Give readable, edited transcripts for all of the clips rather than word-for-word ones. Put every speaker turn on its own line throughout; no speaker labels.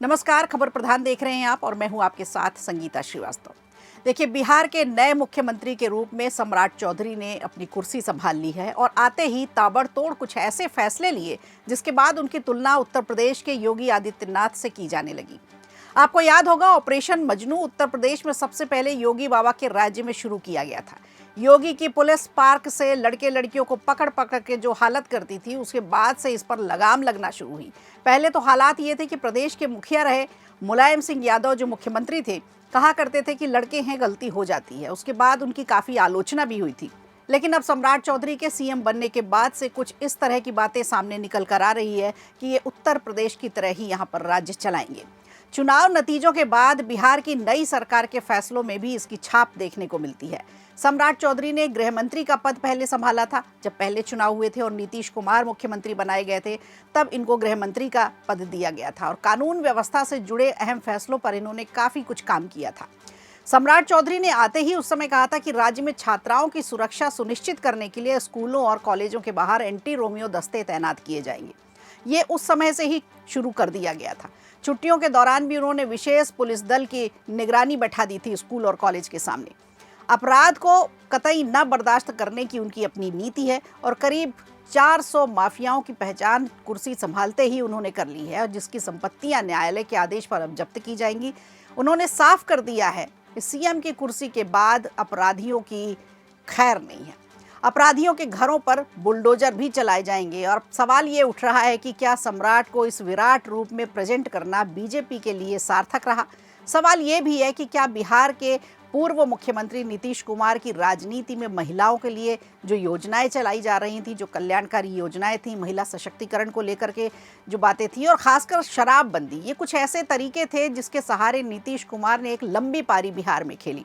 नमस्कार, खबर प्रधान देख रहे हैं आप और मैं हूं आपके साथ संगीता श्रीवास्तव। देखिए, बिहार के नए मुख्यमंत्री के रूप में सम्राट चौधरी ने अपनी कुर्सी संभाल ली है और आते ही ताबड़तोड़ कुछ ऐसे फैसले लिए जिसके बाद उनकी तुलना उत्तर प्रदेश के योगी आदित्यनाथ से की जाने लगी। आपको याद होगा, ऑपरेशन मजनू उत्तर प्रदेश में सबसे पहले योगी बाबा के राज्य में शुरू किया गया था। योगी की पुलिस पार्क से लड़के लड़कियों को पकड़ पकड़ के जो हालत करती थी, उसके बाद से इस पर लगाम लगना शुरू हुई। पहले तो हालात ये थे कि प्रदेश के मुखिया रहे मुलायम सिंह यादव, जो मुख्यमंत्री थे, कहा करते थे कि लड़के हैं, गलती हो जाती है। उसके बाद उनकी काफ़ी आलोचना भी हुई थी। लेकिन अब सम्राट चौधरी के सीएम बनने के बाद से कुछ इस तरह की बातें सामने निकल कर आ रही है कि ये उत्तर प्रदेश की तरह ही यहाँ पर राज्य चलाएंगे। चुनाव नतीजों के बाद बिहार की नई सरकार के फैसलों में भी इसकी छाप देखने को मिलती है। सम्राट चौधरी ने गृह मंत्री का पद पहले संभाला था। जब पहले चुनाव हुए थे और नीतीश कुमार मुख्यमंत्री बनाए गए थे, तब इनको गृह मंत्री का पद दिया गया था और कानून व्यवस्था से जुड़े अहम फैसलों पर इन्होंने काफ़ी कुछ काम किया था। सम्राट चौधरी ने आते ही उस समय कहा था कि राज्य में छात्राओं की सुरक्षा सुनिश्चित करने के लिए स्कूलों और कॉलेजों के बाहर एंटी रोमियो दस्ते तैनात किए जाएंगे। ये उस समय से ही शुरू कर दिया गया था। छुट्टियों के दौरान भी उन्होंने विशेष पुलिस दल की निगरानी बैठा दी थी स्कूल और कॉलेज के सामने। अपराध को कतई न बर्दाश्त करने की उनकी अपनी नीति है और करीब 400 माफियाओं की पहचान कुर्सी संभालते ही उन्होंने कर ली है और जिसकी संपत्तियां न्यायालय के आदेश पर अब जब्त की जाएंगी। उन्होंने साफ कर दिया है कि सीएम की कुर्सी के बाद अपराधियों की खैर नहीं है। अपराधियों के घरों पर बुलडोजर भी चलाए जाएंगे और सवाल ये उठ रहा है कि क्या सम्राट को इस विराट रूप में प्रेजेंट करना बीजेपी के लिए सार्थक रहा। सवाल ये भी है कि क्या बिहार के पूर्व मुख्यमंत्री नीतीश कुमार की राजनीति में महिलाओं के लिए जो योजनाएं चलाई जा रही थी, जो कल्याणकारी योजनाएं थी, महिला सशक्तिकरण को लेकर के जो बातें थी और खासकर शराबबंदी, ये कुछ ऐसे तरीके थे जिसके सहारे नीतीश कुमार ने एक लंबी पारी बिहार में खेली।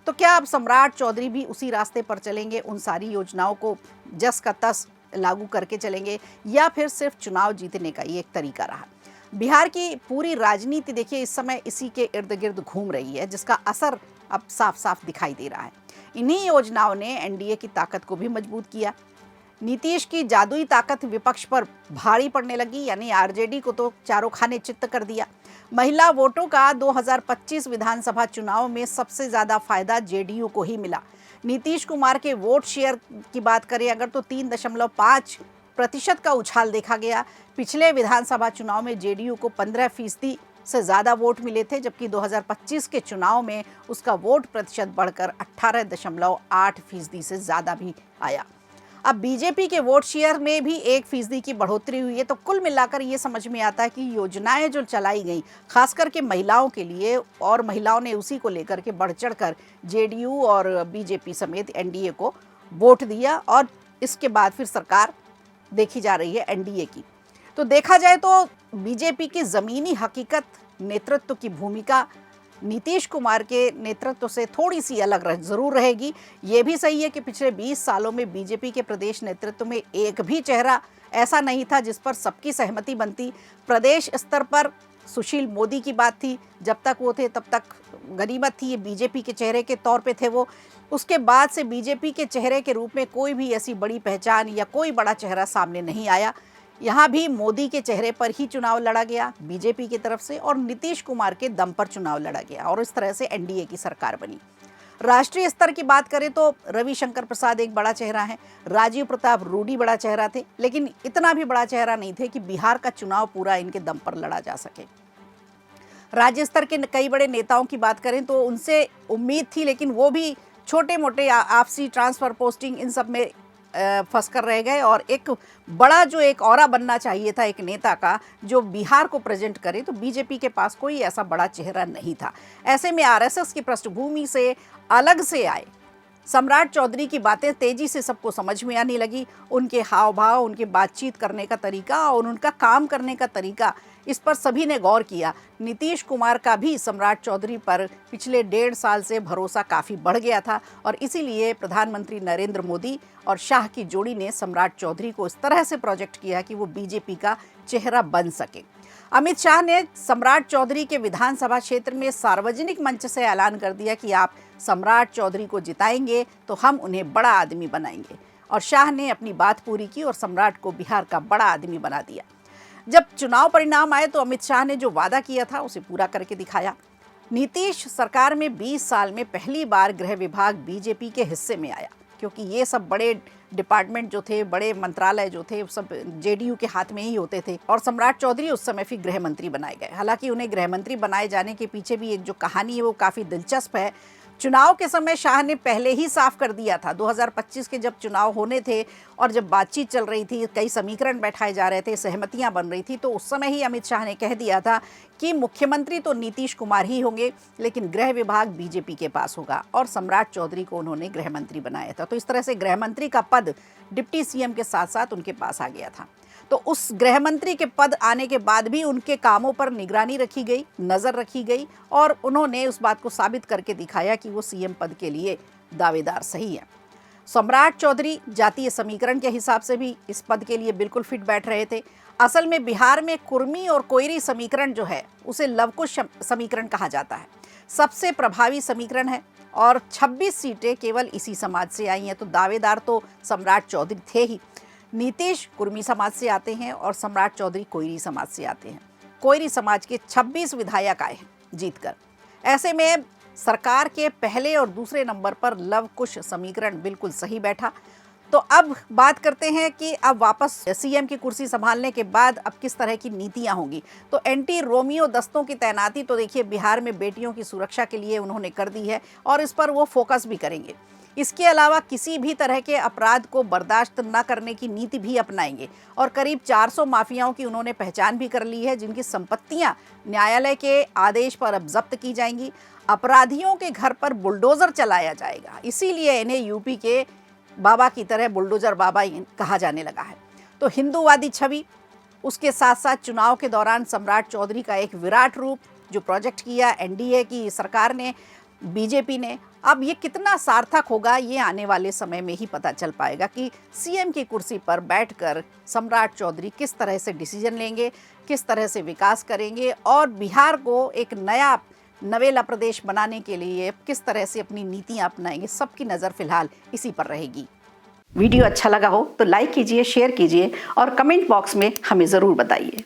तो क्या अब सम्राट चौधरी भी उसी रास्ते पर चलेंगे, उन सारी योजनाओं को जस का तस लागू करके चलेंगे, या फिर सिर्फ चुनाव जीतने का ये एक तरीका रहा। बिहार की पूरी राजनीति देखिए इस समय इसी के इर्द गिर्द घूम रही है, जिसका असर अब साफ साफ दिखाई दे रहा है। इन्हीं योजनाओं ने एनडीए की ताकत को भी मजबूत किया। नीतीश की जादुई ताकत विपक्ष पर भारी पड़ने लगी, यानी आरजेडी को तो चारों खाने चित्त कर दिया। महिला वोटों का 2025 विधानसभा चुनाव में सबसे ज़्यादा फायदा जेडीयू को ही मिला। नीतीश कुमार के वोट शेयर की बात करें अगर, तो 3.5% का उछाल देखा गया। पिछले विधानसभा चुनाव में जेडीयू को 15% से ज़्यादा वोट मिले थे, जबकि 2025 के चुनाव में उसका वोट प्रतिशत बढ़कर 18.8% से ज़्यादा भी आया। अब बीजेपी के वोट शेयर में भी 1% की बढ़ोतरी हुई है। तो कुल मिलाकर ये समझ में आता है कि योजनाएं जो चलाई गई खास करके महिलाओं के लिए, और महिलाओं ने उसी को लेकर के बढ़ चढ़ कर जेडीयू और बीजेपी समेत एनडीए को वोट दिया और इसके बाद फिर सरकार देखी जा रही है एनडीए की। तो देखा जाए तो बीजेपी की ज़मीनी हकीकत नेतृत्व की भूमिका नीतीश कुमार के नेतृत्व से थोड़ी सी अलग ज़रूर रहेगी। ये भी सही है कि पिछले 20 सालों में बीजेपी के प्रदेश नेतृत्व में एक भी चेहरा ऐसा नहीं था जिस पर सबकी सहमति बनती। प्रदेश स्तर पर सुशील मोदी की बात थी, जब तक वो थे तब तक गनीमत थी, ये बीजेपी के चेहरे के तौर पे थे वो। उसके बाद से बीजेपी के चेहरे के रूप में कोई भी ऐसी बड़ी पहचान या कोई बड़ा चेहरा सामने नहीं आया। यहाँ भी मोदी के चेहरे पर ही चुनाव लड़ा गया बीजेपी की तरफ से और नीतीश कुमार के दम पर चुनाव लड़ा गया और इस तरह से एनडीए की सरकार बनी। राष्ट्रीय स्तर की बात करें तो रविशंकर प्रसाद एक बड़ा चेहरा है, राजीव प्रताप रूडी बड़ा चेहरा थे, लेकिन इतना भी बड़ा चेहरा नहीं थे कि बिहार का चुनाव पूरा इनके दम पर लड़ा जा सके। राज्य स्तर के कई बड़े नेताओं की बात करें तो उनसे उम्मीद थी, लेकिन वो भी छोटे मोटे आपसी ट्रांसफर पोस्टिंग इन सब में फंस कर रह गए और एक बड़ा जो एक ऑरा बनना चाहिए था एक नेता का जो बिहार को प्रेजेंट करे, तो बीजेपी के पास कोई ऐसा बड़ा चेहरा नहीं था। ऐसे में आरएसएस की पृष्ठभूमि से अलग से आए सम्राट चौधरी की बातें तेजी से सबको समझ में आने लगी। उनके हाव भाव, उनके बातचीत करने का तरीका और उनका काम करने का तरीका, इस पर सभी ने गौर किया। नीतीश कुमार का भी सम्राट चौधरी पर पिछले 1.5 साल से भरोसा काफ़ी बढ़ गया था और इसीलिए प्रधानमंत्री नरेंद्र मोदी और शाह की जोड़ी ने सम्राट चौधरी को इस तरह से प्रोजेक्ट किया कि वो बीजेपी का चेहरा बन सके। अमित शाह ने सम्राट चौधरी के विधानसभा क्षेत्र में सार्वजनिक मंच से ऐलान कर दिया कि आप सम्राट चौधरी को जिताएंगे तो हम उन्हें बड़ा आदमी बनाएंगे, और शाह ने अपनी बात पूरी की और सम्राट को बिहार का बड़ा आदमी बना दिया। जब चुनाव परिणाम आए तो अमित शाह ने जो वादा किया था उसे पूरा करके दिखाया। नीतीश सरकार में 20 साल में पहली बार गृह विभाग बीजेपी के हिस्से में आया, क्योंकि ये सब बड़े डिपार्टमेंट जो थे, बड़े मंत्रालय जो थे, सब जेडीयू के हाथ में ही होते थे और सम्राट चौधरी उस समय फिर गृह मंत्री बनाए गए। हालांकि उन्हें गृह मंत्री बनाए जाने के पीछे भी एक जो कहानी है वो काफ़ी दिलचस्प है। चुनाव के समय शाह ने पहले ही साफ कर दिया था, 2025 के जब चुनाव होने थे और जब बातचीत चल रही थी, कई समीकरण बैठाए जा रहे थे, सहमतियां बन रही थी, तो उस समय ही अमित शाह ने कह दिया था कि मुख्यमंत्री तो नीतीश कुमार ही होंगे, लेकिन गृह विभाग बीजेपी के पास होगा, और सम्राट चौधरी को उन्होंने गृह मंत्री बनाया था। तो इस तरह से गृह मंत्री का पद डिप्टी सीएम के साथ साथ उनके पास आ गया था। तो उस गृह मंत्री के पद आने के बाद भी उनके कामों पर निगरानी रखी गई, नज़र रखी गई, और उन्होंने उस बात को साबित करके दिखाया कि वो सीएम पद के लिए दावेदार सही है। सम्राट चौधरी जातीय समीकरण के हिसाब से भी इस पद के लिए बिल्कुल फिट बैठ रहे थे। असल में बिहार में कुर्मी और कोयरी समीकरण जो है उसे लवकुश समीकरण कहा जाता है, सबसे प्रभावी समीकरण है, और 26 सीटें केवल इसी समाज से आई हैं। तो दावेदार तो सम्राट चौधरी थे ही। नीतीश कुर्मी समाज से आते हैं और सम्राट चौधरी कोयरी समाज से आते हैं। कोयरी समाज के 26 विधायक आए हैं जीतकर। ऐसे में सरकार के पहले और दूसरे नंबर पर लव कुश समीकरण बिल्कुल सही बैठा। तो अब बात करते हैं कि अब वापस सीएम की कुर्सी संभालने के बाद अब किस तरह की नीतियां होंगी। तो एंटी रोमियो दस्तों की तैनाती तो देखिए बिहार में बेटियों की सुरक्षा के लिए उन्होंने कर दी है और इस पर वो फोकस भी करेंगे। इसके अलावा किसी भी तरह के अपराध को बर्दाश्त न करने की नीति भी अपनाएंगे और करीब 400 माफियाओं की उन्होंने पहचान भी कर ली है, जिनकी संपत्तियां न्यायालय के आदेश पर अब जब्त की जाएंगी। अपराधियों के घर पर बुलडोजर चलाया जाएगा, इसीलिए इन्हें यूपी के बाबा की तरह बुलडोजर बाबा कहा जाने लगा है। तो हिंदूवादी छवि, उसके साथ साथ चुनाव के दौरान सम्राट चौधरी का एक विराट रूप जो प्रोजेक्ट किया एनडीए की सरकार ने, बीजेपी ने, अब ये कितना सार्थक होगा ये आने वाले समय में ही पता चल पाएगा कि सीएम की कुर्सी पर बैठकर सम्राट चौधरी किस तरह से डिसीजन लेंगे, किस तरह से विकास करेंगे और बिहार को एक नया नवेला प्रदेश बनाने के लिए किस तरह से अपनी नीतियां अपनाएंगे। सबकी नज़र फिलहाल इसी पर रहेगी। वीडियो अच्छा लगा हो तो लाइक कीजिए, शेयर कीजिए और कमेंट बॉक्स में हमें ज़रूर बताइए।